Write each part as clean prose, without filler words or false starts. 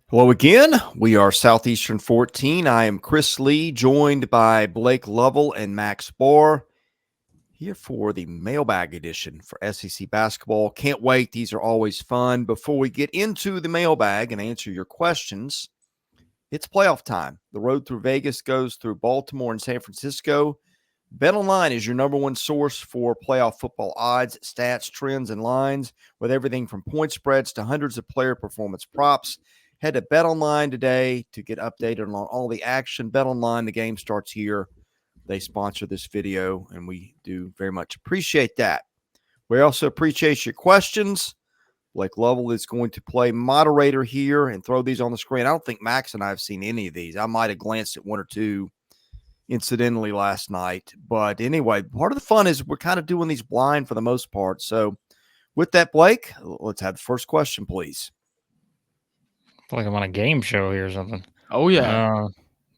Hello again. We are Southeastern 14. I am Chris Lee, joined by Blake Lovell and Max Barr, here for the mailbag edition for SEC Basketball. Can't wait. These are always fun. Before we get into the mailbag and answer your questions, it's playoff time. The road through Vegas goes through Baltimore and San Francisco. BetOnline is your number one source for playoff football odds, stats, trends, and lines, with everything from point spreads to hundreds of player performance props. Head to BetOnline today to get updated on all the action. BetOnline, the game starts here. They sponsor this video, and we do very much appreciate that. We also appreciate your questions. Blake Lovell is going to play moderator here and throw these on the screen. I don't think Max and I have seen any of these. I might have glanced at one or two incidentally last night. But anyway, part of the fun is we're kind of doing these blind for the most part. So with that, Blake, let's have the first question, please. I feel like I'm on a game show here or something. Oh, yeah.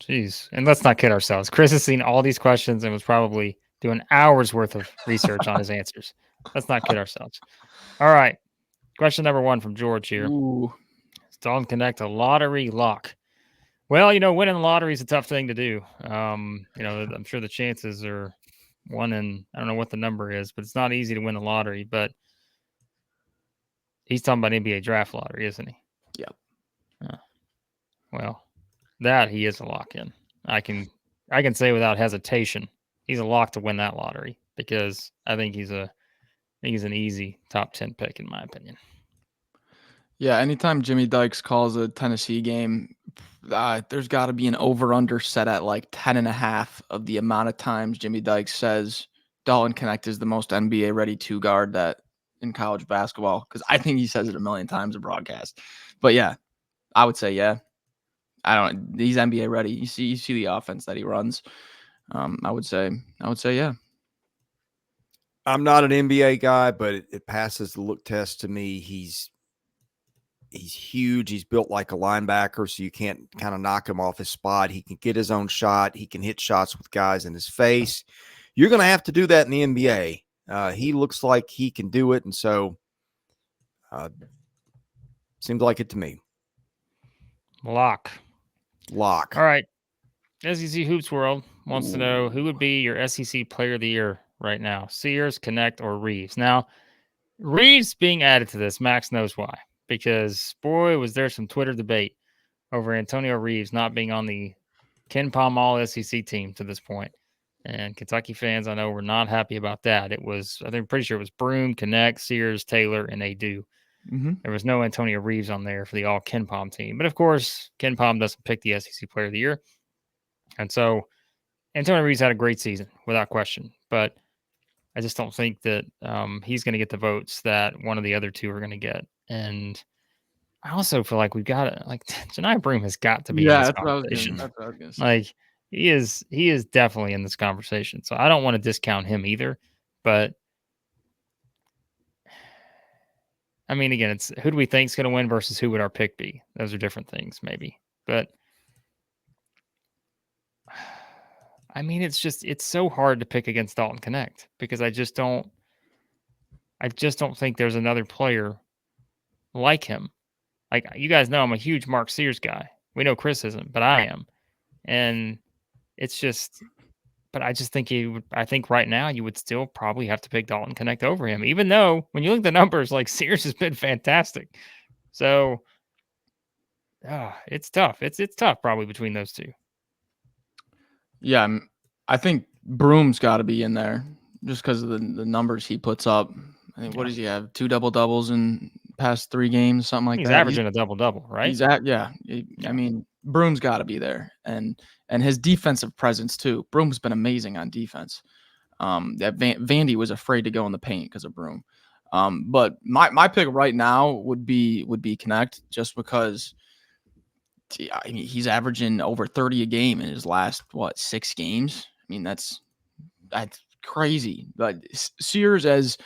Jeez. And let's not kid ourselves. Chris has seen all these questions and was probably doing hours worth of research on his answers. Let's not kid ourselves. All right. Question number 1 from George here. Ooh. Is Dalton Knecht a lottery lock? Well, winning the lottery is a tough thing to do. I'm sure the chances are 1 in, I don't know what the number is, but it's not easy to win the lottery. But he's talking about NBA draft lottery, isn't he? Yep. Well, that he is a lock-in. I can say without hesitation, he's a lock to win that lottery because I think he's an easy top 10 pick in my opinion. Yeah, anytime Jimmy Dykes calls a Tennessee game, there's got to be an over-under set at like 10.5 of the amount of times Jimmy Dykes says Dalton Knecht is the most NBA-ready two guard that in college basketball, because I think he says it a million times in broadcast. But yeah, I would say yeah. He's NBA ready. You see the offense that he runs. I would say yeah. I'm not an NBA guy, but it passes the look test to me. He's huge. He's built like a linebacker, so you can't kind of knock him off his spot. He can get his own shot. He can hit shots with guys in his face. You're going to have to do that in the NBA. He looks like he can do it, and so seems like it to me. Lock. All right. SEC Hoops World wants to know who would be your SEC Player of the Year right now, Sears, Knecht, or Reeves. Now, Reeves being added to this, Max knows why, because boy, was there some Twitter debate over Antonio Reeves not being on the Ken Palm All SEC team to this point. And Kentucky fans, I know, were not happy about that. It was, I think, pretty sure it was Broome, Knecht, Sears, Taylor, and Adu. Mm-hmm. There was no Antonio Reeves on there for the all Ken Palm team. But of course, Ken Palm doesn't pick the SEC Player of the Year. And so Antonio Reeves had a great season without question. But I just don't think that he's going to get the votes that one of the other two are going to get. And I also feel like we've got to, like, Janai Broome has got to be in this conversation. That's what I was going to say. Like, he is definitely in this conversation. So I don't want to discount him either. But I mean, again, it's who do we think is going to win versus who would our pick be? Those are different things, maybe. But I mean, it's so hard to pick against Dalton Knecht because I just don't think there's another player like him. Like, you guys know I'm a huge Mark Sears guy. We know Chris isn't, but I am. And it's just, but I just think I think right now you would still probably have to pick Dalton Knecht over him, even though when you look at the numbers, like, Sears has been fantastic. So it's tough. It's tough probably between those two. Yeah, I think Broome's got to be in there just because of the numbers he puts up. I think, what does he have? 2 double-doubles in past 3 games, something like He's that. Averaging a double-double, right? I mean, Broome's got to be there, and his defensive presence too. Broome's been amazing on defense. That Vandy was afraid to go in the paint because of Broome. But my pick right now would be Knecht, just because. I mean, he's averaging over 30 a game in his last 6 games. I mean, that's crazy. But Sears is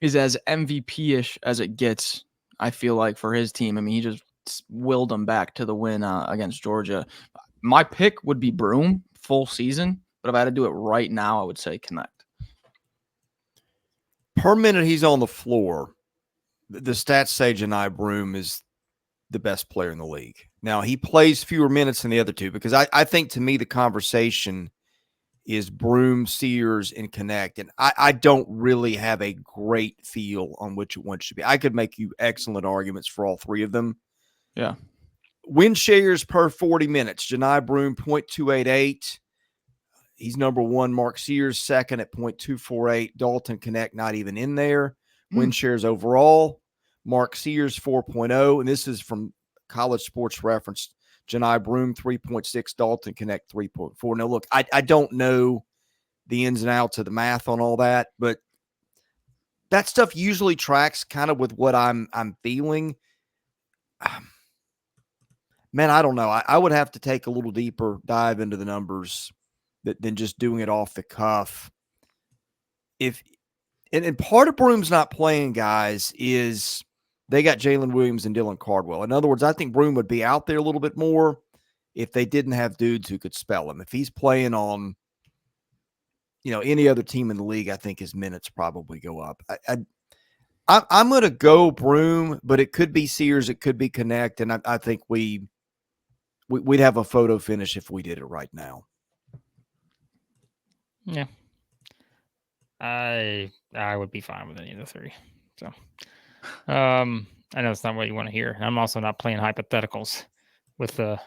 as MVP-ish as it gets, I feel like, for his team. I mean, he just willed them back to the win against Georgia. My pick would be Broome full season, but if I had to do it right now, I would say Knecht. Per minute he's on the floor, the stats say Janai Broome is the best player in the league. Now, he plays fewer minutes than the other two because I think, to me, the conversation is Broom, Sears, and Knecht. And I don't really have a great feel on which one should be. I could make you excellent arguments for all three of them. Yeah. Win shares per 40 minutes. Janai Broom, 0.288. He's number one. Mark Sears, second at 0.248. Dalton Knecht, not even in there. Win shares overall. Mark Sears, 4.0. And this is from College Sports Reference. Janai Broom, 3.6. Dalton Knecht, 3.4. Now, look, I don't know the ins and outs of the math on all that, but that stuff usually tracks kind of with what I'm feeling. Man, I don't know. I would have to take a little deeper dive into the numbers than just doing it off the cuff. And part of Broom's not playing, guys, is they got Jalen Williams and Dylan Cardwell. In other words, I think Broom would be out there a little bit more if they didn't have dudes who could spell him. If he's playing on, any other team in the league, I think his minutes probably go up. I'm going to go Broom, but it could be Sears, it could be Knecht, and I think we'd have a photo finish if we did it right now. Yeah. I would be fine with any of the three. So, I know it's not what you want to hear. I'm also not playing hypotheticals with the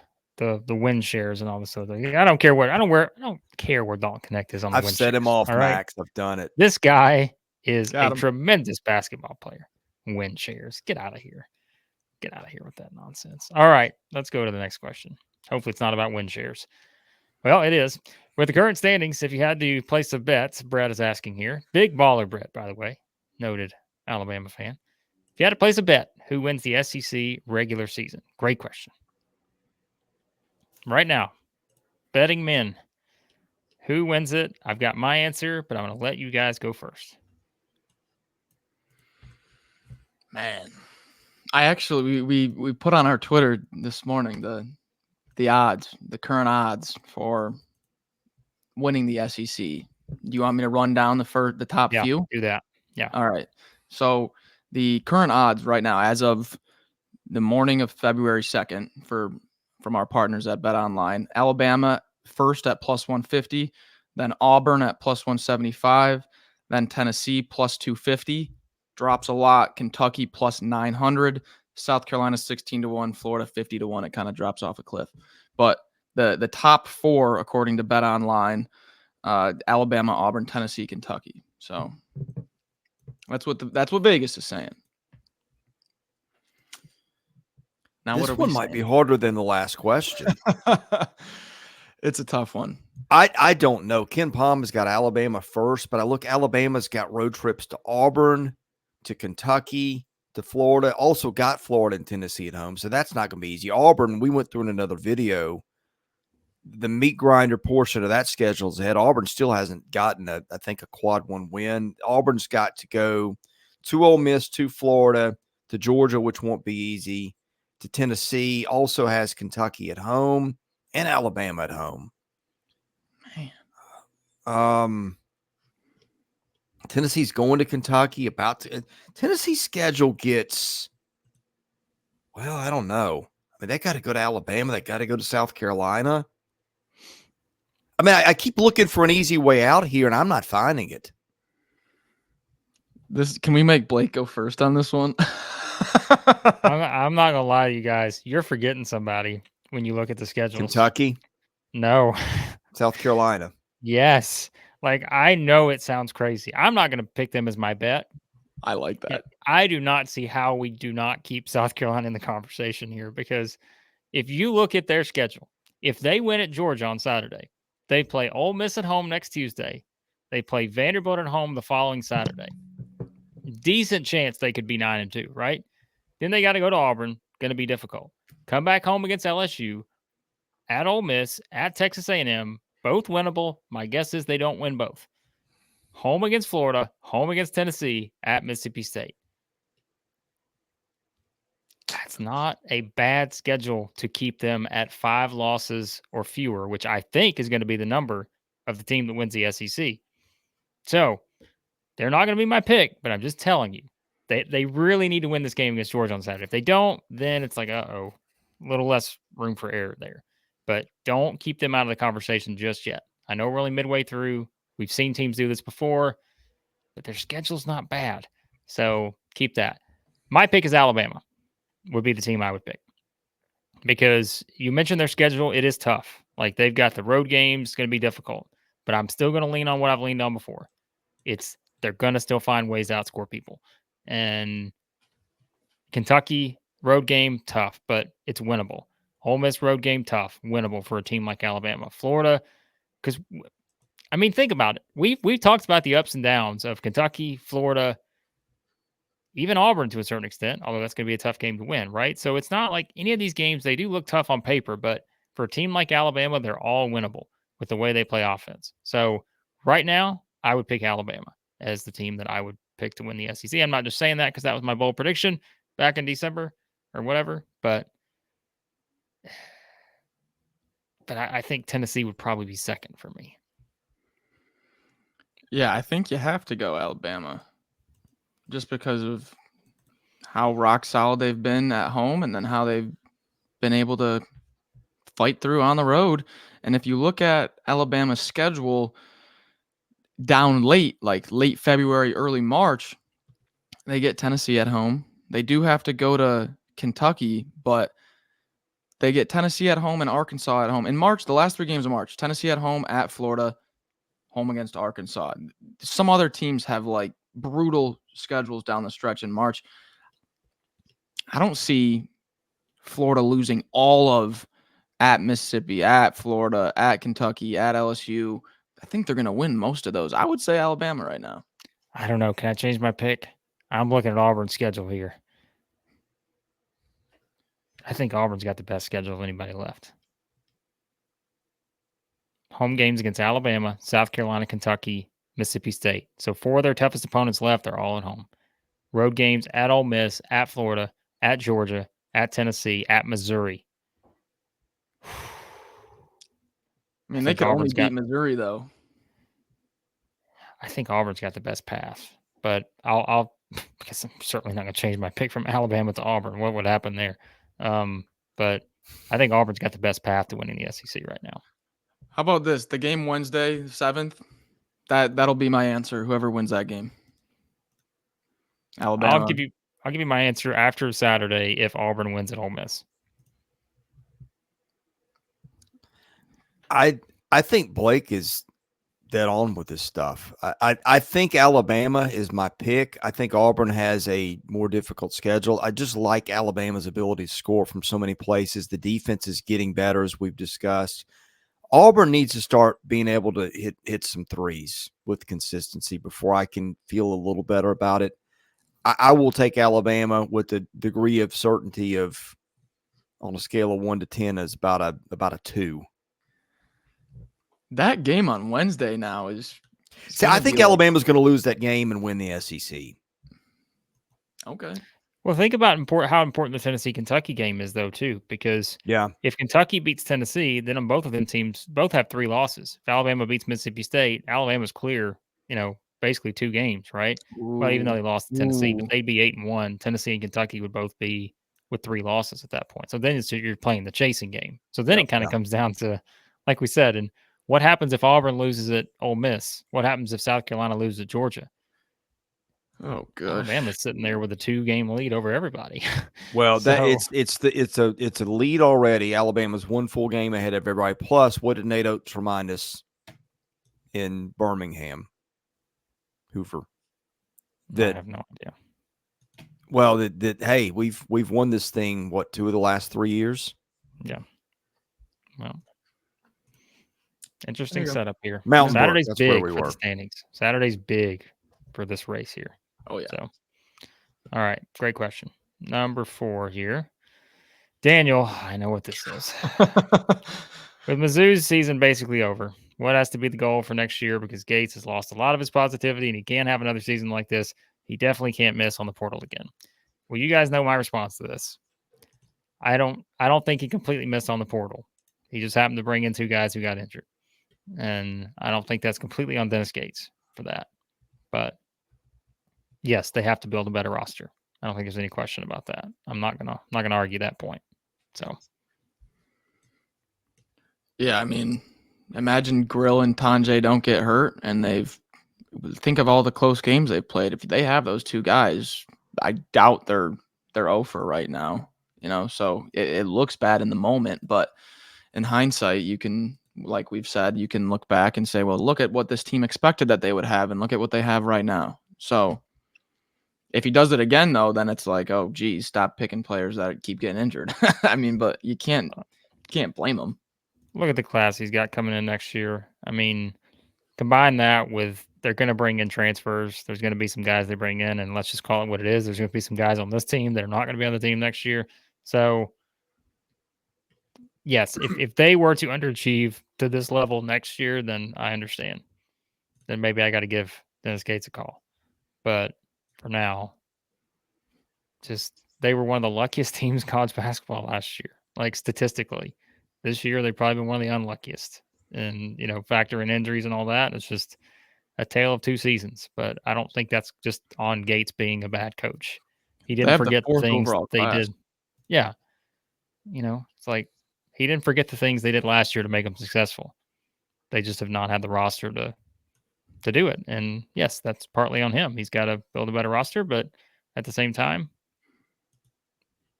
win shares and all this other thing. I don't care where Dalton Knecht is on the win shares. I've set him off, all right? Max. I've done it. This guy is tremendous basketball player. Win shares. Get out of here. Get out of here with that nonsense. All right, let's go to the next question. Hopefully it's not about win shares. Well, it is. With the current standings, if you had to place a bet, Brett is asking here. Big baller Brett, by the way. Noted Alabama fan. If you had to place a bet, who wins the SEC regular season? Great question. Right now, betting men, who wins it? I've got my answer, but I'm going to let you guys go first. Man, I actually we put on our Twitter this morning the odds, the current odds for winning the SEC. Do you want me to run down the top few? Do that. Yeah. All right. So the current odds right now, as of the morning of February 2nd, from our partners at Bet Online, Alabama first at +150, then Auburn at +175, then Tennessee +250. Drops a lot. Kentucky +900, South Carolina 16-1, Florida 50-1. It kind of drops off a cliff. But the top four, according to Bet Online, Alabama, Auburn, Tennessee, Kentucky. So that's what Vegas is saying. Now, this one might be harder than the last question. It's a tough one. I don't know. Ken Palm has got Alabama first, but I look, Alabama's got road trips to Auburn, to Kentucky, to Florida. Also got Florida and Tennessee at home, so that's not going to be easy. Auburn, we went through in another video, the meat grinder portion of that schedule is ahead. Auburn still hasn't gotten a quad one win. Auburn's got to go to Ole Miss, to Florida, to Georgia, which won't be easy, to Tennessee. Also has Kentucky at home and Alabama at home. Man. Tennessee's going to Kentucky. Tennessee's schedule gets, well, I don't know. I mean, they got to go to Alabama. They got to go to South Carolina. I mean, I keep looking for an easy way out here, and I'm not finding it. Can we make Blake go first on this one? I'm not gonna lie to you guys. You're forgetting somebody when you look at the schedule. Kentucky? No. South Carolina? Yes. Like, I know it sounds crazy. I'm not gonna pick them as my bet. I like that. I do not see how we do not keep South Carolina in the conversation here, because if you look at their schedule, if they win at Georgia on Saturday, they play Ole Miss at home next Tuesday. They play Vanderbilt at home the following Saturday. Decent chance they could be 9-2, right? Then they got to go to Auburn. Going to be difficult. Come back home against LSU, at Ole Miss, at Texas A&M, both winnable. My guess is they don't win both. Home against Florida, home against Tennessee, at Mississippi State. That's not a bad schedule to keep them at 5 losses or fewer, which I think is going to be the number of the team that wins the SEC. So they're not going to be my pick, but I'm just telling you, They really need to win this game against Georgia on Saturday. If they don't, then it's like, a little less room for error there. But don't keep them out of the conversation just yet. I know we're only midway through. We've seen teams do this before, but their schedule's not bad. So keep that. My pick is Alabama, would be the team I would pick. Because you mentioned their schedule, it is tough. Like they've got the road games, it's going to be difficult. But I'm still going to lean on what I've leaned on before. They're going to still find ways to outscore people. And Kentucky, road game, tough, but it's winnable. Ole Miss, road game, tough, winnable for a team like Alabama. Florida, because, I mean, think about it. We've talked about the ups and downs of Kentucky, Florida, even Auburn to a certain extent, although that's going to be a tough game to win, right? So it's not like any of these games, they do look tough on paper, but for a team like Alabama, they're all winnable with the way they play offense. So right now, I would pick Alabama as the team that I would pick to win the SEC. I'm not just saying that because that was my bold prediction back in December or whatever, but I think Tennessee would probably be second for me. Yeah, I think you have to go Alabama just because of how rock solid they've been at home and then how they've been able to fight through on the road. And if you look at Alabama's schedule down late, like late February, early March, they get Tennessee at home. They do have to go to Kentucky, but they get Tennessee at home and Arkansas at home. In March, the last 3 games of March, Tennessee at home, at Florida, home against Arkansas. Some other teams have like brutal schedules down the stretch in March. I don't see Florida losing all of at Mississippi, at Florida, at Kentucky, at LSU. I think they're going to win most of those. I would say Alabama right now. I don't know. Can I change my pick? I'm looking at Auburn's schedule here. I think Auburn's got the best schedule of anybody left. Home games against Alabama, South Carolina, Kentucky, Mississippi State. So 4 of their toughest opponents left are all at home. Road games at Ole Miss, at Florida, at Georgia, at Tennessee, at Missouri. I mean, they could only beat Missouri, though. I think Auburn's got the best path, but I'll because I'm certainly not going to change my pick from Alabama to Auburn. What would happen there? But I think Auburn's got the best path to winning the SEC right now. How about this? The game Wednesday, 7th, that'll be my answer. Whoever wins that game. Alabama. I'll give you my answer after Saturday if Auburn wins at Ole Miss. I think Blake is dead on with this stuff. I think Alabama is my pick. I think Auburn has a more difficult schedule. I just like Alabama's ability to score from so many places. The defense is getting better, as we've discussed. Auburn needs to start being able to hit some threes with consistency before I can feel a little better about it. I will take Alabama with the degree of certainty of, on a scale of 1 to 10, is about a 2. That game on Wednesday now is. See, I think Alabama's going to lose that game and win the SEC. Okay. Well, think about how important the Tennessee-Kentucky game is, though, too, because if Kentucky beats Tennessee, then on both of them teams, both have 3 losses. If Alabama beats Mississippi State, Alabama's clear, basically 2 games, right? Ooh. Well, even though they lost to Tennessee, but they'd be 8-1. Tennessee and Kentucky would both be with 3 losses at that point. So then you're playing the chasing game. So then it kind of comes down to, like we said, and what happens if Auburn loses at Ole Miss? What happens if South Carolina loses at Georgia? Oh, gosh. Alabama's sitting there with a 2-game lead over everybody. Well, it's a lead already. Alabama's 1 full game ahead of everybody. Plus, what did Nate Oates remind us in Birmingham? Hoover. I have no idea. Well, hey, we've won this thing, 2 of the last 3 years? Yeah. Well, interesting setup here. Mountain Saturday's Brook, big for the standings. Saturday's big for this race here. Oh, yeah. So, all right. Great question. Number 4 here. Daniel, I know what this is. With Mizzou's season basically over, what has to be the goal for next year? Because Gates has lost a lot of his positivity and he can't have another season like this. He definitely can't miss on the portal again. Well, you guys know my response to this. I don't think he completely missed on the portal. He just happened to bring in 2 guys who got injured. And I don't think that's completely on Dennis Gates for that. But yes, they have to build a better roster. I don't think there's any question about that. I'm not gonna argue that point. So Yeah, I mean, imagine Grill and Tanjay don't get hurt, and think of all the close games they've played. If they have those two guys, I doubt they're 0 for right now. So it looks bad in the moment, but in hindsight, you can, like we've said, you can look back and say, well, look at what this team expected that they would have, and look at what they have right now. So if he does it again, though, then it's like, oh, geez, stop picking players that keep getting injured. I mean, but you can't blame them. look at the class he's got coming in next year. I mean, combine that with they're going to bring in transfers. There's going to be some guys they bring in, and let's just call it what it is. There's going to be some guys on this team that are not going to be on the team next year. So, yes, if they were to underachieve to this level next year, then I understand. Then maybe I got to give Dennis Gates a call. But for now, just they were one of the luckiest teams in college basketball last year, like statistically. This year, they've probably been one of the unluckiest. And, factor in injuries and all that. It's just a tale of two seasons. But I don't think that's just on Gates being a bad coach. He didn't forget the things they did. Yeah. It's like he didn't forget the things they did last year to make them successful. They just have not had the roster to do it. And yes, that's partly on him. He's got to build a better roster, but at the same time,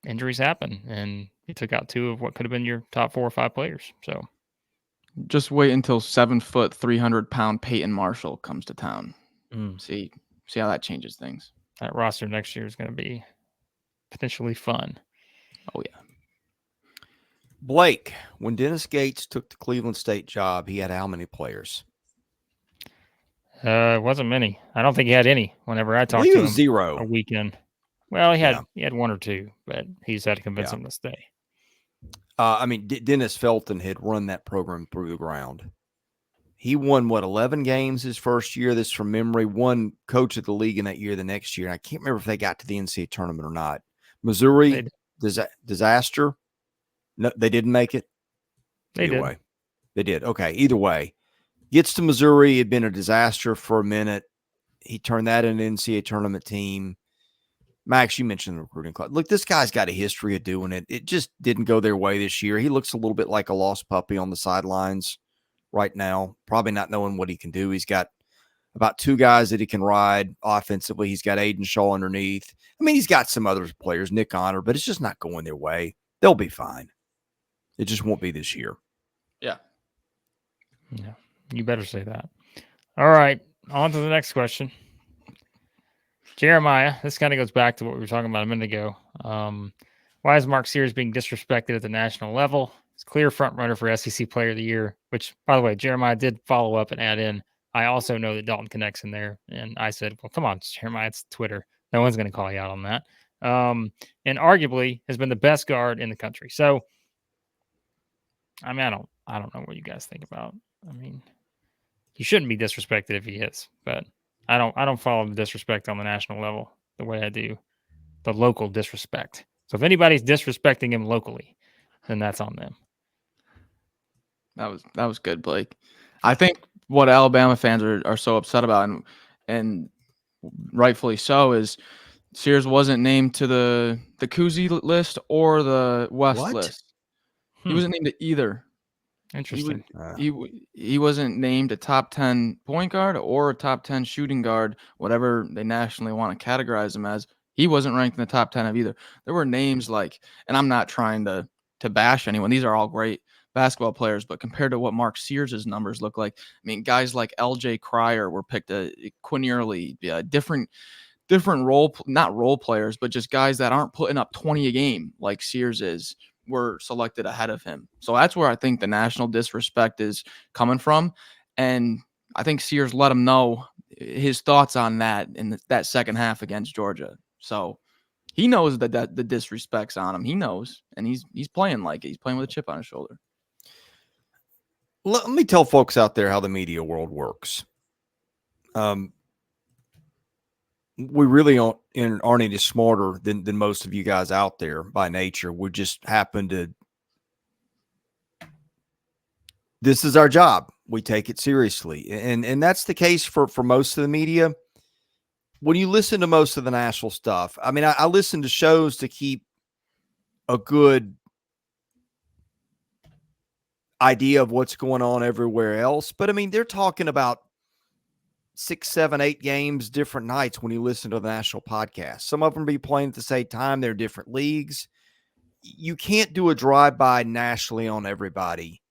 injuries happen, and he took out two of what could have been your top 4 or 5 players. So just wait until 7 foot, 300-pound Peyton Marshall comes to town. See how that changes things. That roster next year is going to be potentially fun. Oh, yeah. Blake, when Dennis Gates took the Cleveland State job, he had how many players? It wasn't many. I don't think he had any whenever I talked to him. 0. A weekend. Well, he had 1 or 2, but he's had to convince him to stay. I mean, Dennis Felton had run that program through the ground. He won, 11 games his first year? This from memory. Won coach of the league in that year the next year. I can't remember if they got to the NCAA tournament or not. Missouri, disaster. No, they didn't make it. They did. Okay, either way. Gets to Missouri. It had been a disaster for a minute. He turned that into an NCAA tournament team. Max, you mentioned the recruiting club. Look, this guy's got a history of doing it. It just didn't go their way this year. He looks a little bit like a lost puppy on the sidelines right now, probably not knowing what he can do. He's got about 2 guys that he can ride offensively. He's got Aiden Shaw underneath. I mean, he's got some other players, Nick Honor, but it's just not going their way. They'll be fine. It just won't be this year. Yeah. Yeah, you better say that. All right, on to the next question. Jeremiah, this kind of goes back to what we were talking about a minute ago. Why is Mark Sears being disrespected at the national level? He's clear front runner for SEC Player of the Year, which, by the way, Jeremiah did follow up and add in. I also know that Dalton Knecht's in there. And I said, well, come on, Jeremiah, it's Twitter. No one's going to call you out on that. And arguably has been the best guard in the country. So, I mean, I don't know what you guys think about. I mean, he shouldn't be disrespected if he is, but I don't follow the disrespect on the national level the way I do the local disrespect. So if anybody's disrespecting him locally, then that's on them. That was good, Blake. I think what Alabama fans are so upset about, and rightfully so, is Sears wasn't named to the Cousy list or the West list. He wasn't named to either. Interesting. He wasn't named a top 10 point guard or a top 10 shooting guard, whatever they nationally want to categorize him as. He wasn't ranked in the top 10 of either. There were names like, and I'm not trying to bash anyone. These are all great basketball players, but compared to what Mark Sears' numbers look like, I mean, guys like LJ Cryer were picked, Quinn Early, different not role players, but just guys that aren't putting up 20 a game like Sears is, were selected ahead of him. So that's where I think the national disrespect is coming from. And I think Sears let him know his thoughts on that in that second half against Georgia. So he knows that the disrespect's on him. He knows, and he's playing like it. He's playing with a chip on his shoulder. Let me tell folks out there how the media world works. We really aren't any smarter than most of you guys out there by nature. We just happen to. This is our job. We take it seriously, and that's the case for most of the media. when you listen to most of the national stuff, I mean, I listen to shows to keep a good idea of what's going on everywhere else. But I mean, they're talking about 6, 7, 8 games different nights when you listen to the national podcast. Some of them be playing at the same time. They're different leagues. You can't do a drive-by nationally on everybody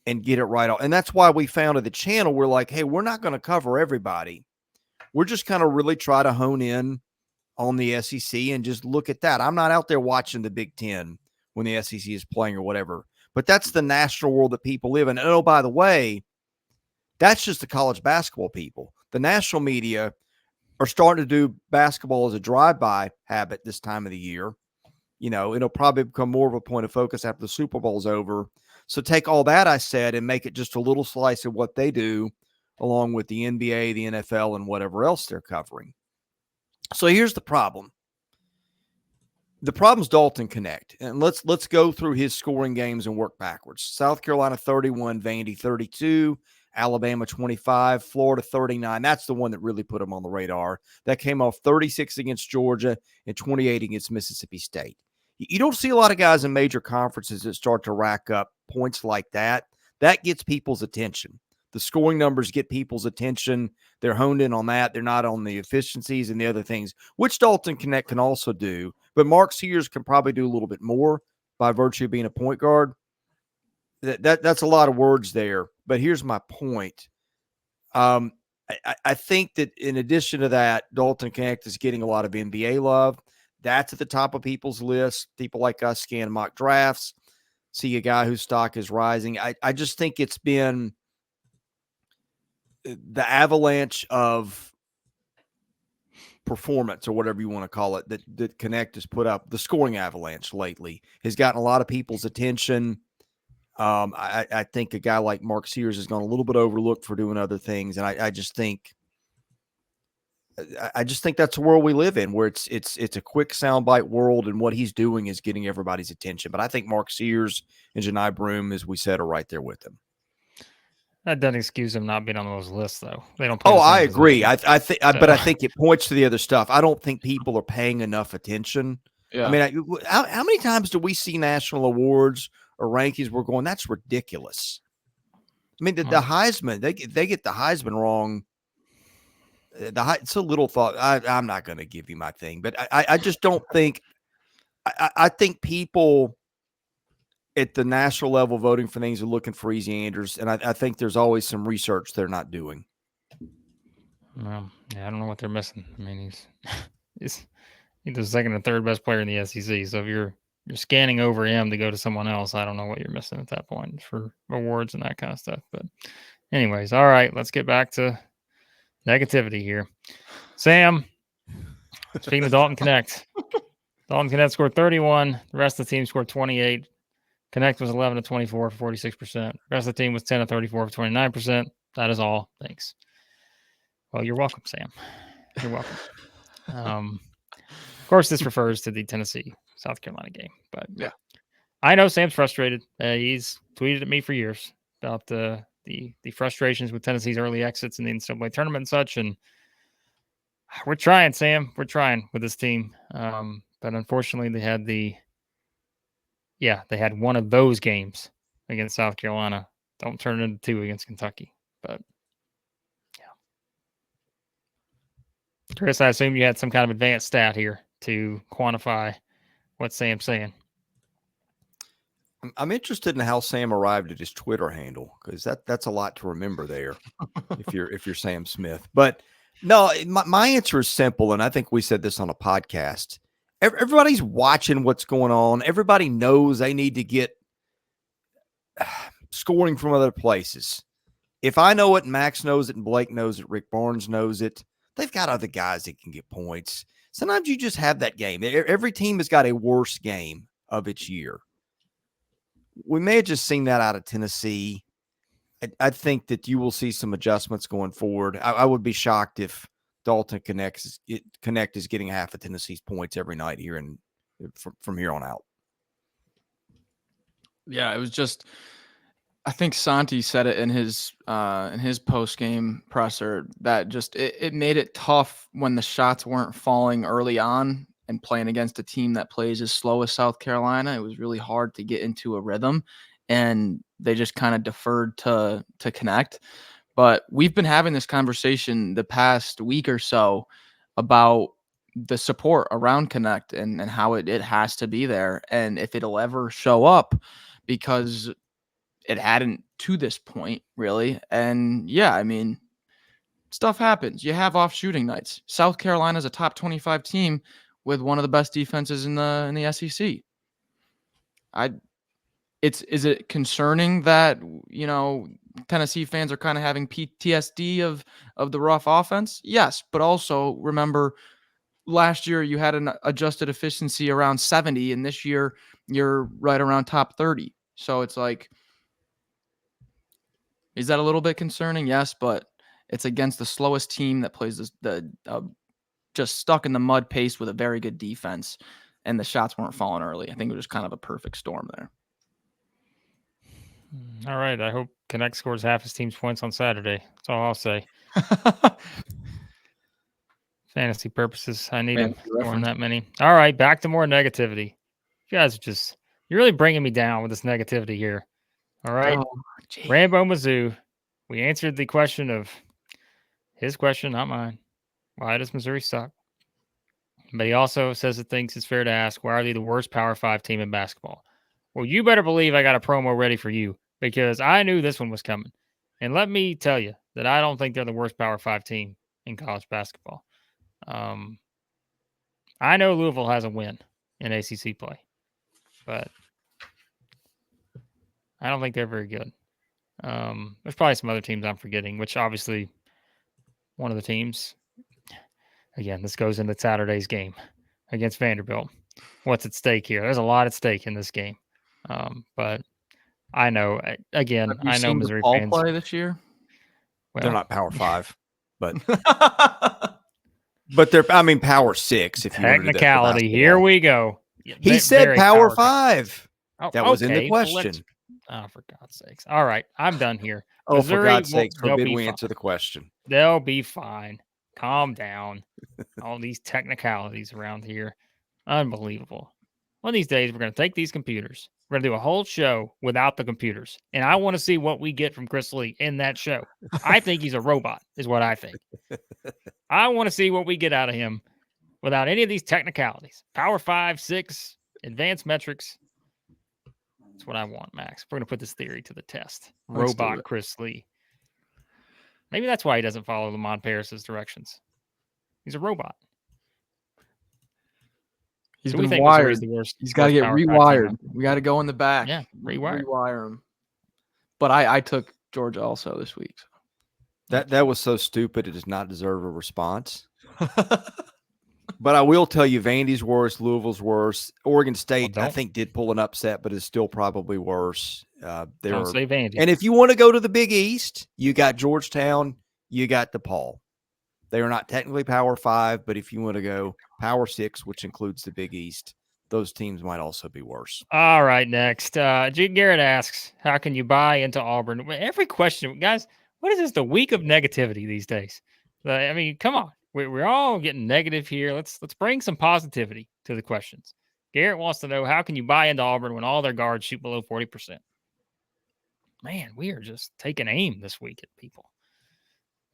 and get it right on. And that's why we founded the channel. We're like, hey, we're not going to cover everybody. We're just kind of really try to hone in on the SEC and just look at that. I'm not out there watching the Big Ten when the SEC is playing or whatever. But that's the national world that people live in. And oh, by the way, that's just the college basketball people. The national media are starting to do basketball as a drive-by habit this time of the year. You know, it'll probably become more of a point of focus after the Super Bowl's over. So take all that I said and make it just a little slice of what they do, along with the NBA, the NFL, and whatever else they're covering. So here's the problem. The problem's Dalton Knecht. And let's go through his scoring games and work backwards. South Carolina 31, Vandy 32, Alabama 25, Florida 39. That's the one that really put him on the radar. That came off 36 against Georgia and 28 against Mississippi State. You don't see a lot of guys in major conferences that start to rack up points like that. That gets people's attention. The scoring numbers get people's attention. They're honed in on that. They're not on the efficiencies and the other things, which Dalton Knecht can also do. But Mark Sears can probably do a little bit more by virtue of being a point guard. That's a lot of words there. But here's my point. I think that in addition to that, Dalton Knecht is getting a lot of NBA love. That's at the top of people's list. People like us scan mock drafts, see a guy whose stock is rising. I just think it's been the avalanche of performance or whatever you want to call it that Knecht has put up. The scoring avalanche lately has gotten a lot of people's attention. I think a guy like Mark Sears has gone a little bit overlooked for doing other things. And I just think that's the world we live in, where it's a quick soundbite world, and what he's doing is getting everybody's attention. But I think Mark Sears and Janai Broome, as we said, are right there with him. That doesn't excuse them not being on those lists, though. They don't. Play I agree. I think, but I think it points to the other stuff. I don't think people are paying enough attention. Yeah. I mean, how many times do we see national awards or rankings? We're going, that's ridiculous. I mean, the Heisman, they get the Heisman wrong. It's a little thought. I'm not going to give you my thing, but I just don't think. I think people at the national level voting for things are looking for easy answers, and I think there's always some research they're not doing. Well, yeah, I don't know what they're missing. I mean, he's the second and third best player in the SEC. So if you're scanning over him to go to someone else, I don't know what you're missing at that point for awards and that kind of stuff. But anyways, all right, let's get back to negativity here. Sam, speaking of Dalton Knecht, Dalton Knecht scored 31. The rest of the team scored 28. Knecht was 11 of 24 for 46%. The rest of the team was 10 of 34 for 29%. That is all. Thanks. Well, you're welcome, Sam. You're welcome. Of course, this refers to the Tennessee-South Carolina game. But yeah, I know Sam's frustrated. He's tweeted at me for years about the frustrations with Tennessee's early exits in the NCAA tournament and such. And we're trying, Sam. We're trying with this team. But unfortunately, they had one of those games against South Carolina. Don't turn it into two against Kentucky. But, yeah. Chris, I assume you had some kind of advanced stat here to quantify what Sam's saying. I'm interested in how Sam arrived at his Twitter handle, because that's a lot to remember there if you're Sam Smith. But, no, my answer is simple, and I think we said this on a podcast. Everybody's watching what's going on. Everybody knows they need to get scoring from other places. If I know it, and Max knows it, and Blake knows it, Rick Barnes knows it, they've got other guys that can get points. Sometimes you just have that game. Every team has got a worse game of its year. We may have just seen that out of Tennessee. I think that you will see some adjustments going forward. I would be shocked if Dalton Knecht is getting half of Tennessee's points every night here and from here on out. Yeah, it was just I think Santi said it in his post game presser that just it made it tough when the shots weren't falling early on and playing against a team that plays as slow as South Carolina. It was really hard to get into a rhythm, and they just kind of deferred to Knecht. But we've been having this conversation the past week or so about the support around Knecht and how it has to be there, and if it'll ever show up, because it hadn't to this point, really. And yeah, I mean, stuff happens. You have off shooting nights. South Carolina's a top 25 team with one of the best defenses in the SEC. Is it concerning that, you know, Tennessee fans are kind of having PTSD of the rough offense? Yes, but also remember last year you had an adjusted efficiency around 70, and this year you're right around top 30. So it's like, is that a little bit concerning? Yes, but it's against the slowest team that plays just stuck in the mud pace with a very good defense, and the shots weren't falling early. I think it was kind of a perfect storm there. All right. I hope Knecht scores half his team's points on Saturday. That's all I'll say. Fantasy purposes, I need him scoring that many. All right, back to more negativity. You guys you're really bringing me down with this negativity here. All right. Rambo Mizzou. We answered the question of his question, not mine. Why does Missouri suck? But he also says it thinks it's fair to ask, why are they the worst Power 5 team in basketball? Well, you better believe I got a promo ready for you because I knew this one was coming. And let me tell you that I don't think they're the worst Power 5 team in college basketball. I know Louisville has a win in ACC play, but I don't think they're very good. There's probably some other teams I'm forgetting, which obviously one of the teams, again, this goes into Saturday's game against Vanderbilt. What's at stake here? There's a lot at stake in this game. But I know, again, I know Missouri fans play this year. Well, they're not Power 5, but but they're, I mean, Power 6. If technicality, here we go. He said Power 5. That was in the question. Oh, for God's sakes! All right, I'm done here. Oh, Missouri, for God's sakes! Forbid we answer the question. They'll be fine. Calm down. All these technicalities around here, unbelievable. One of these days, we're going to take these computers. We're going to do a whole show without the computers, and I want to see what we get from Chris Lee in that show. I think he's a robot, is what I think. I want to see what we get out of him without any of these technicalities. Power 5, 6, advanced metrics. That's what I want, Max. We're going to put this theory to the test. Robot Chris Lee. Maybe that's why he doesn't follow Lamont Paris's directions. He's a robot. He's been wired. He's got to get rewired. We got to go in the back. Yeah, rewire him. But I took Georgia also this week. So. That was so stupid. It does not deserve a response. But I will tell you, Vandy's worse, Louisville's worse. Oregon State, I think, did pull an upset, but is still probably worse. Don't say Vandy. And if you want to go to the Big East, you got Georgetown, you got DePaul. They are not technically Power 5, but if you want to go Power 6, which includes the Big East, those teams might also be worse. All right, next. Jake Garrett asks, how can you buy into Auburn? Every question, guys, what is this, the week of negativity these days? I mean, come on. We're all getting negative here. Let's bring some positivity to the questions. Garrett wants to know, how can you buy into Auburn when all their guards shoot below 40%? Man, we are just taking aim this week at people.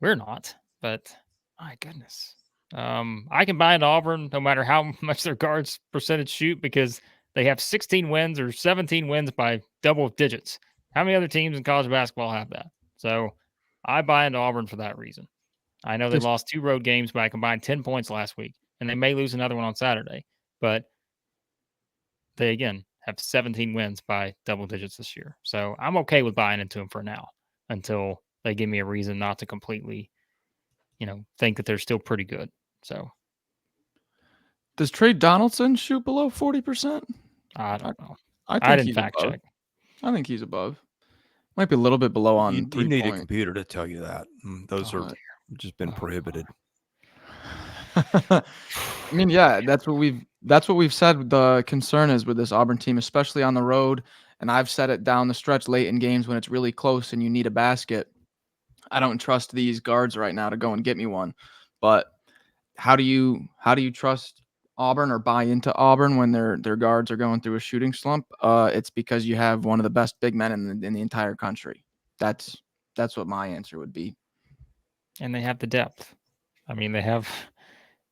We're not, but my goodness. I can buy into Auburn no matter how much their guards percentage shoot because they have 16 wins or 17 wins by double digits. How many other teams in college basketball have that? So I buy into Auburn for that reason. I know they lost 2 road games by a combined 10 points last week, and they may lose another one on Saturday. But they, again, have 17 wins by double digits this year. So I'm okay with buying into them for now until they give me a reason not to completely, think that they're still pretty good. So does Trey Donaldson shoot below 40%? I don't know. I didn't fact check. I think he's above. Might be a little bit below on. You need a computer to tell you that. Those are just been prohibited. I mean, yeah, that's what we've said. The concern is with this Auburn team, especially on the road, And I've said it down the stretch late in games when it's really close and you need a basket. I don't trust these guards right now to go and get me one. But how do you trust Auburn or buy into Auburn when their guards are going through a shooting slump? It's because you have one of the best big men in the entire country. That's what my answer would be. And they have the depth. I mean, they have,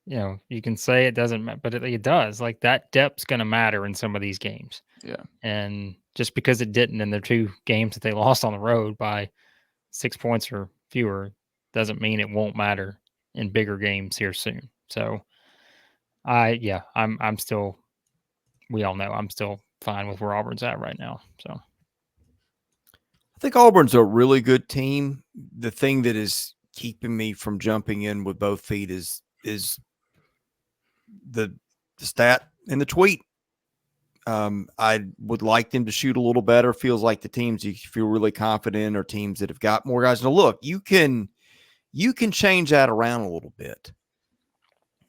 you can say it doesn't matter, but it does. Like, that depth's going to matter in some of these games. Yeah. And just because it didn't in the 2 games that they lost on the road by 6 points or fewer doesn't mean it won't matter in bigger games here soon. So I'm still, we all know I'm still fine with where Auburn's at right now. So I think Auburn's a really good team. The thing that is keeping me from jumping in with both feet is the stat in the tweet. I would like them to shoot a little better. Feels like the teams you feel really confident in are teams that have got more guys. Now, look, you can change that around a little bit.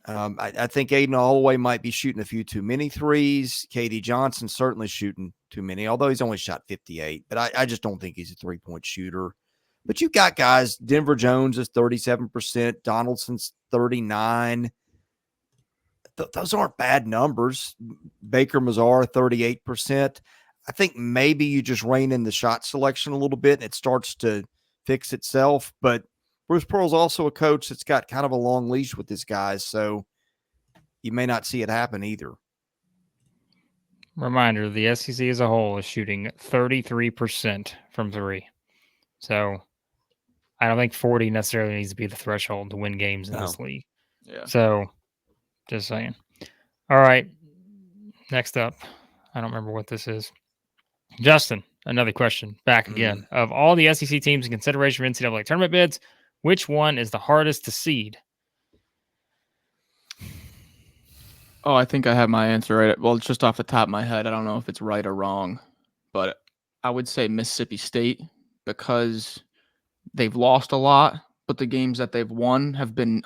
I think Aiden Holloway might be shooting a few too many threes. KD Johnson certainly shooting too many, although he's only shot 58. But I just don't think he's a three-point shooter. But you've got guys, Denver Jones is 37%, Donaldson's 39%. Those aren't bad numbers. Baker Mazar, 38%. I think maybe you just rein in the shot selection a little bit and it starts to fix itself. But Bruce Pearl's also a coach that's got kind of a long leash with his guys, so you may not see it happen either. Reminder, the SEC as a whole is shooting 33% from 3. So I don't think 40 necessarily needs to be the threshold to win games in this league. Yeah. So just saying. All right. Next up, I don't remember what this is. Justin, another question back again. Of all the SEC teams in consideration for NCAA tournament bids, which one is the hardest to seed? Oh, I think I have my answer right. Well, it's just off the top of my head. I don't know if it's right or wrong, but I would say Mississippi State because they've lost a lot, but the games that they've won have been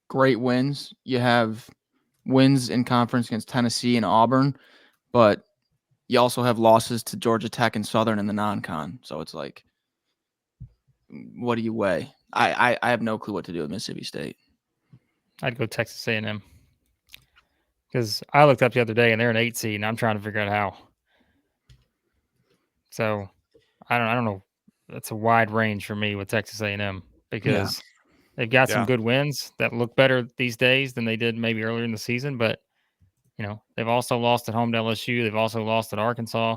great wins. You have wins in conference against Tennessee and Auburn, but you also have losses to Georgia Tech and Southern in the non-con. So it's like, what do you weigh? I have no clue what to do with Mississippi State. I'd go Texas A&M because I looked up the other day and they're an 8 seed, and I'm trying to figure out how. So I don't know. That's a wide range for me with Texas A&M because they've got some good wins that look better these days than they did maybe earlier in the season. But, they've also lost at home to LSU. They've also lost at Arkansas.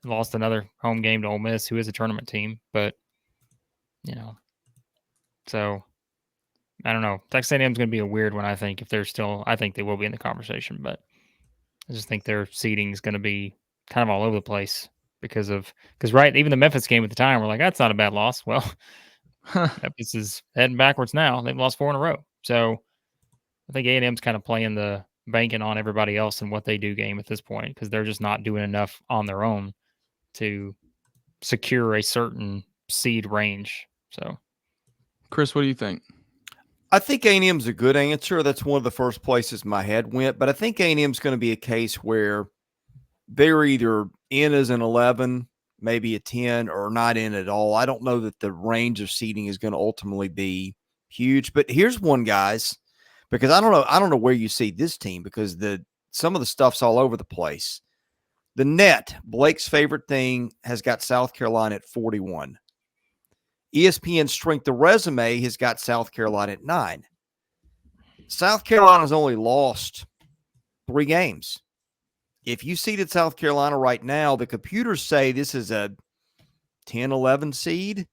They've lost another home game to Ole Miss, who is a tournament team. But, so I don't know. Texas A&M is going to be a weird one, I think, if they're still – I think they will be in the conversation. But I just think their seeding is going to be kind of all over the place because even the Memphis game at the time, we're like, that's not a bad loss. Well, Memphis is heading backwards now. They've lost 4 in a row. So I think A&M's kind of playing the banking on everybody else and what they do game at this point because they're just not doing enough on their own to secure a certain seed range. So, Chris, what do you think? I think A&M's a good answer. That's one of the first places my head went. But I think A&M's going to be a case where they're either in as an 11, maybe a 10, or not in at all. I don't know that the range of seeding is going to ultimately be huge. But here's one, guys, because I don't know where you see this team because some of the stuff's all over the place. The net, Blake's favorite thing, has got South Carolina at 41. ESPN Strength of Resume has got South Carolina at 9. South Carolina's only lost 3 games. If you seeded South Carolina right now, the computers say this is a 10, 11 seed,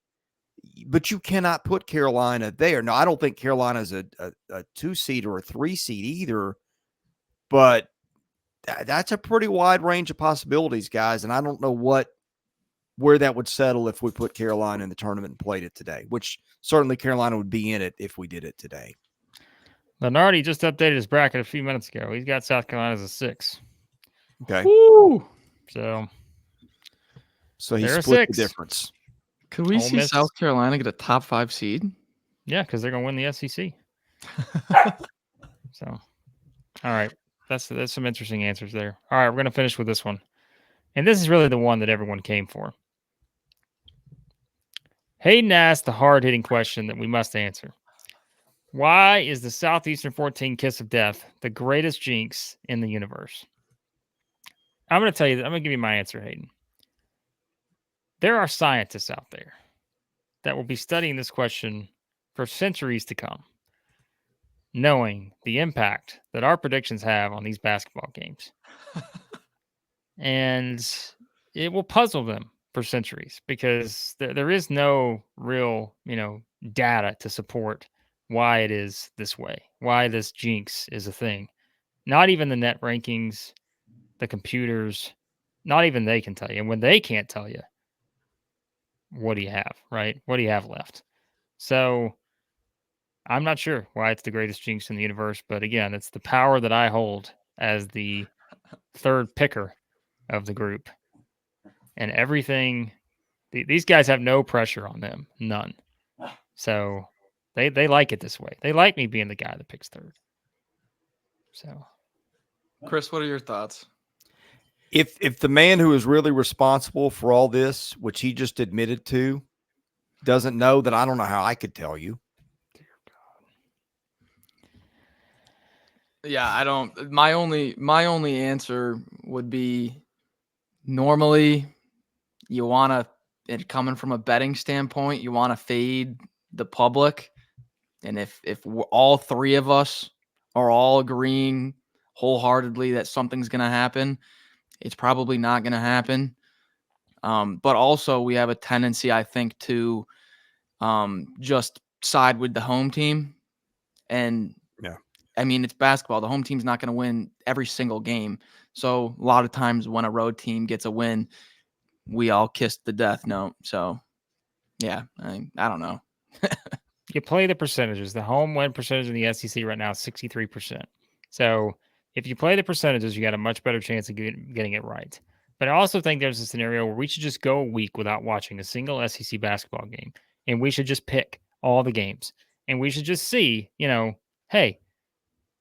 but you cannot put Carolina there. Now, I don't think Carolina's a 2 seed or a 3 seed either, but that's a pretty wide range of possibilities, guys, and I don't know where that would settle if we put Carolina in the tournament and played it today, which certainly Carolina would be in it if we did it today. Lenardi just updated his bracket a few minutes ago. He's got South Carolina as a 6. Okay. Woo! So he split the difference. Could we see South Carolina get a top 5 seed? Yeah, because they're going to win the SEC. So, all right. That's some interesting answers there. All right, we're going to finish with this one. And this is really the one that everyone came for. Hayden asked the hard-hitting question that we must answer. Why is the Southeastern 14 kiss of death the greatest jinx in the universe? I'm going to tell you, I'm going to give you my answer, Hayden. There are scientists out there that will be studying this question for centuries to come, knowing the impact that our predictions have on these basketball games. And it will puzzle them for centuries because there is no real, data to support why it is this way, why this jinx is a thing. Not even the net rankings, the computers, not even they can tell you. And when they can't tell you, what do you have, right? What do you have left? So I'm not sure why it's the greatest jinx in the universe, but again, it's the power that I hold as the third picker of the group. And everything, these guys have no pressure on them, none. So they like it this way. They like me being the guy that picks third. So, Chris, what are your thoughts? If the man who is really responsible for all this, which he just admitted to, doesn't know, then I don't know how I could tell you. Yeah, I don't. My only answer would be normally you want to, and coming from a betting standpoint, you want to fade the public. And if all three of us are all agreeing wholeheartedly that something's going to happen, it's probably not going to happen. But also we have a tendency, I think, to just side with the home team. And yeah, I mean, it's basketball. The home team's not going to win every single game. So a lot of times when a road team gets a win, we all kiss the death note. So yeah, I don't know. you play the percentages. The home win percentage in the SEC right now is 63%. So if you play the percentages, you got a much better chance of getting it right. But I also think there's a scenario where we should just go a week without watching a single SEC basketball game. And we should just pick all the games. And we should just see, hey,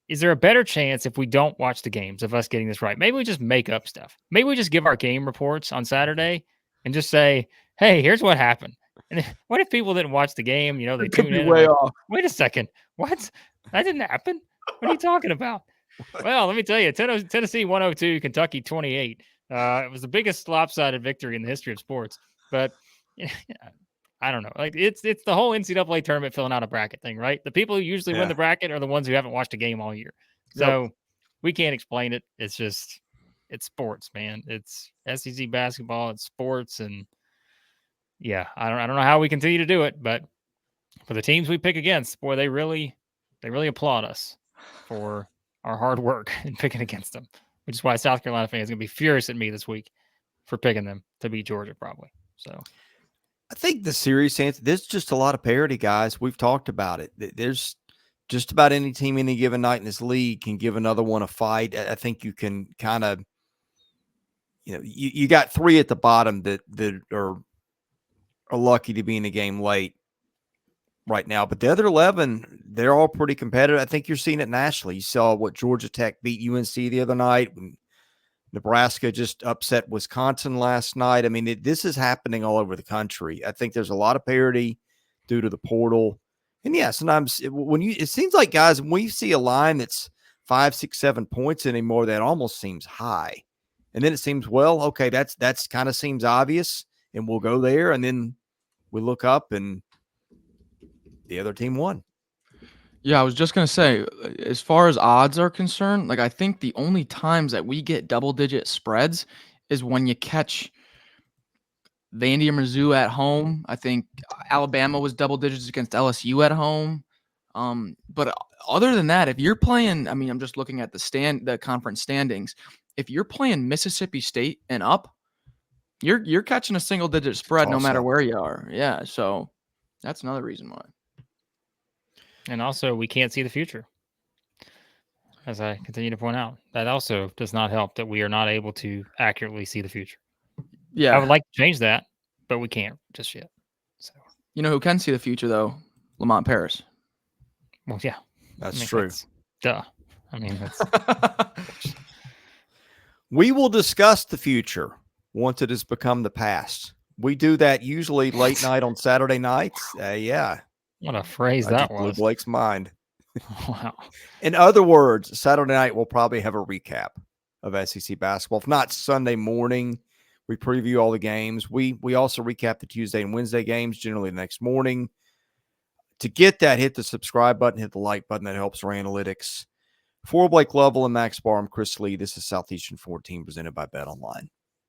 is there a better chance if we don't watch the games of us getting this right? Maybe we just make up stuff. Maybe we just give our game reports on Saturday and just say, hey, here's what happened. And what if people didn't watch the game? They tune in. Way like, off. Wait a second. What? That didn't happen? What are you talking about? Well, let me tell you, Tennessee 102, Kentucky 28. It was the biggest lopsided victory in the history of sports. But I don't know. Like it's the whole NCAA tournament filling out a bracket thing, right? The people who usually win the bracket are the ones who haven't watched a game all year. So we can't explain it. It's just it's sports, man. It's SEC basketball, it's sports, and yeah, I don't know how we continue to do it, but for the teams we pick against, boy, they really applaud us for our hard work in picking against them, which is why South Carolina fans are gonna be furious at me this week for picking them to beat Georgia, probably. So I think the serious answer, there's just a lot of parity, guys. We've talked about it. There's just about any team any given night in this league can give another one a fight. I think you can kind of, you got three at the bottom that are lucky to be in the game late right now. But the other 11, they're all pretty competitive. I think you're seeing it nationally. You saw what Georgia Tech beat UNC the other night when Nebraska just upset Wisconsin last night. I mean, this is happening all over the country. I think there's a lot of parity due to the portal. And yeah, sometimes it seems like, guys, when we see a line that's 5, 6, 7 points anymore, that almost seems high. And then it seems, well, okay, that's kind of seems obvious, and we'll go there. And then we look up and the other team won. Yeah, I was just going to say, as far as odds are concerned, like I think the only times that we get double-digit spreads is when you catch Vandy and Mizzou at home. I think Alabama was double digits against LSU at home. But other than that, if you're playing, I mean, I'm just looking at the conference standings. If you're playing Mississippi State and up, you're catching a single-digit spread no matter where you are. Yeah, so that's another reason why. And also, we can't see the future. As I continue to point out, that also does not help that we are not able to accurately see the future. Yeah. I would like to change that, but we can't just yet. So, you know who can see the future, though? Lamont Paris. Well, yeah. That's true. Duh. I mean, that's... We will discuss the future once it has become the past. We do that usually late night on Saturday nights. Yeah. What a phrase I that just blew was. Blake's mind. Wow. In other words, Saturday night we'll probably have a recap of SEC basketball. If not Sunday morning, we preview all the games. We also recap the Tuesday and Wednesday games generally the next morning. To get that, hit the subscribe button, hit the like button. That helps our analytics. For Blake Lovell and Max Barr, I'm Chris Lee. This is Southeastern 14 presented by Bet Online.